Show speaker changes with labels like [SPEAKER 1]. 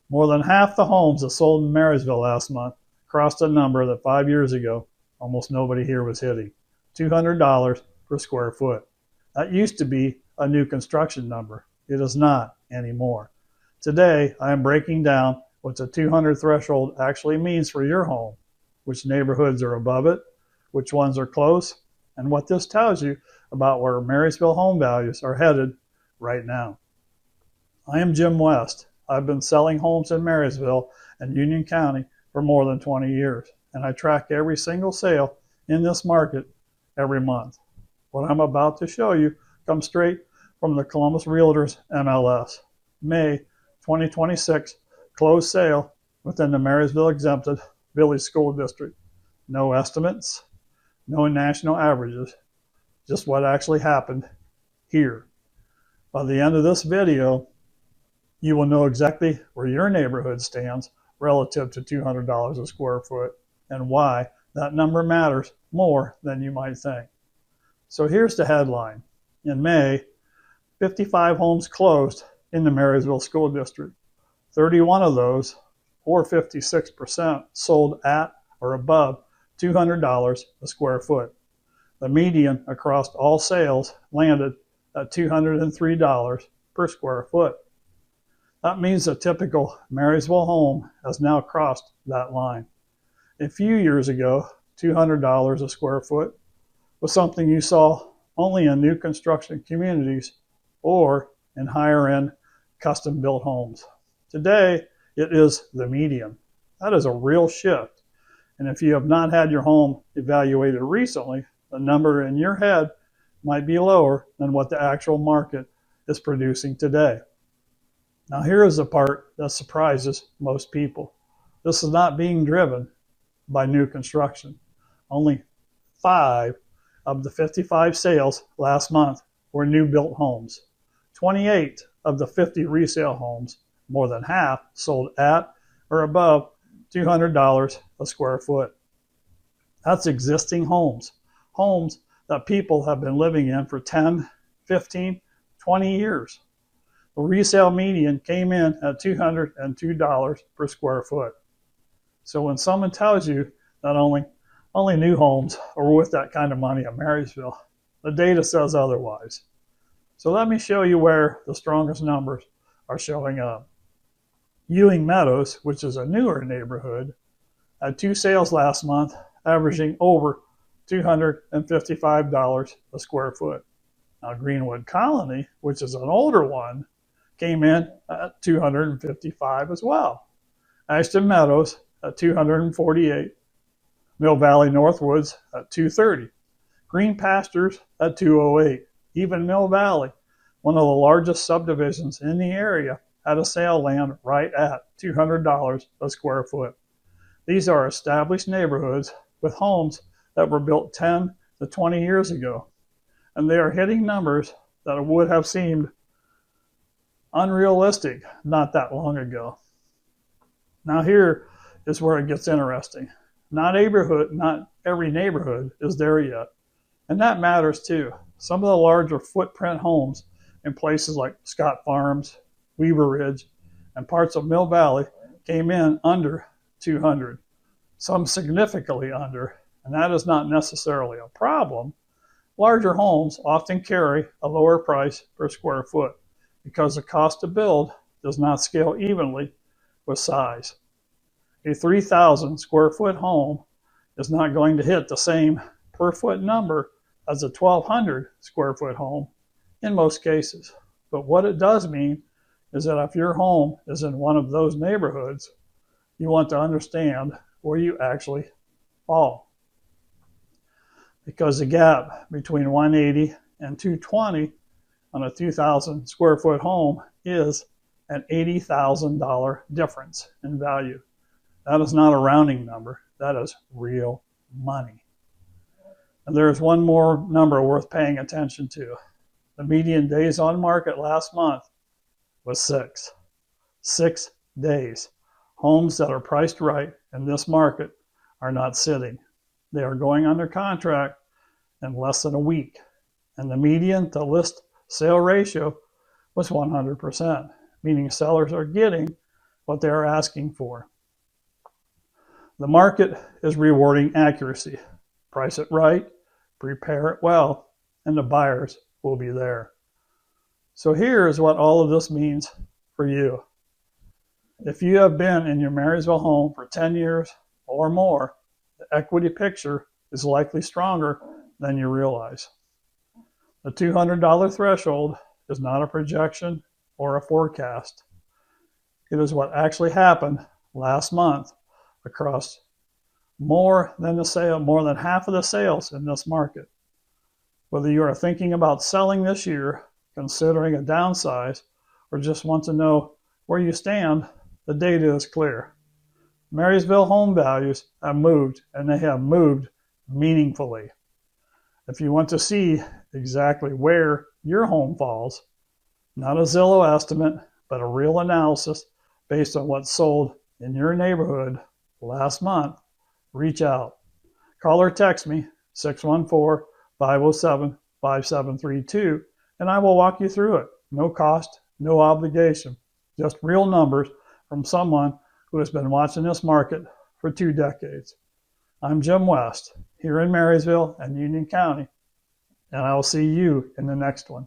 [SPEAKER 1] More than half the homes that sold in Marysville last month crossed a number that 5 years ago almost nobody here was hitting: $200 per square foot. That used to be a new construction number. It is not anymore. Today, I am breaking down what the 200 threshold actually means for your home, which neighborhoods are above it, which ones are close, and what this tells you about where Marysville home values are headed right now. I am Jim West. I've been selling homes in Marysville and Union County for more than 20 years, and I track every single sale in this market every month. What I'm about to show you comes straight from the Columbus REALTORS MLS. May 2026 closed sale within the Marysville Exempted Village School District. No estimates, no national averages, just what actually happened here. By the end of this video, you will know exactly where your neighborhood stands relative to $200 a square foot and why that number matters more than you might think. So here's the headline. In May, 55 homes closed in the Marysville School District. 31 of those, or 56%, sold at or above $200 a square foot. The median across all sales landed at $203 per square foot. That means a typical Marysville home has now crossed that line. A few years ago, $200 a square foot was something you saw only in new construction communities or in higher-end custom-built homes. Today, it is the median. That is a real shift. And if you have not had your home evaluated recently, the number in your head might be lower than what the actual market is producing today. Now here is the part that surprises most people. This is not being driven by new construction. Only 5 of the 55 sales last month were new built homes. 28 of the 50 resale homes, more than half, sold at or above $200 a square foot. That's existing homes, homes that people have been living in for 10, 15, 20 years. The resale median came in at $202 per square foot. So when someone tells you that only new homes are worth that kind of money in Marysville, the data says otherwise. So let me show you where the strongest numbers are showing up. Ewing Meadows, which is a newer neighborhood, had 2 sales last month, averaging over $255 a square foot. Now Greenwood Colony, which is an older one, came in at $255 as well. Ashton Meadows at $248. Mill Valley Northwoods at $230. Green Pastures at $208. Even Mill Valley, one of the largest subdivisions in the area, had a sale land right at $200 a square foot. These are established neighborhoods with homes that were built 10 to 20 years ago, and they are hitting numbers that would have seemed unrealistic not that long ago. Now here is where it gets interesting. Not every neighborhood is there yet, and that matters too. Some of the larger footprint homes in places like Scott Farms, Weaver Ridge, and parts of Mill Valley came in under 200, some significantly under, and that is not necessarily a problem. Larger homes often carry a lower price per square foot because the cost to build does not scale evenly with size. A 3,000 square foot home is not going to hit the same per foot number as a 1,200 square foot home in most cases. But what it does mean is that if your home is in one of those neighborhoods, you want to understand where you actually fall. Because the gap between 180 and 220 on a 2,000 square foot home is an $80,000 difference in value. That is not a rounding number. That is real money. And there's one more number worth paying attention to. The median days on market last month was 6. 6 days. Homes that are priced right in this market are not sitting. They are going under contract in less than a week. And the median to list sale ratio was 100%, meaning sellers are getting what they are asking for. The market is rewarding accuracy. Price it right, prepare it well, and the buyers will be there. So here is what all of this means for you. If you have been in your Marysville home for 10 years or more, the equity picture is likely stronger than you realize. The $200 threshold is not a projection or a forecast. It is what actually happened last month across more than half of the sales in this market. Whether you are thinking about selling this year, considering a downsize, or just want to know where you stand, the data is clear. Marysville home values have moved, and they have moved meaningfully. If you want to see exactly where your home falls, not a Zillow estimate, but a real analysis based on what sold in your neighborhood last month, reach out. Call or text me, 614-507-5732, and I will walk you through it. No cost, no obligation, just real numbers from someone who has been watching this market for 2 decades. I'm Jim West, here in Marysville and Union County, and I will see you in the next one.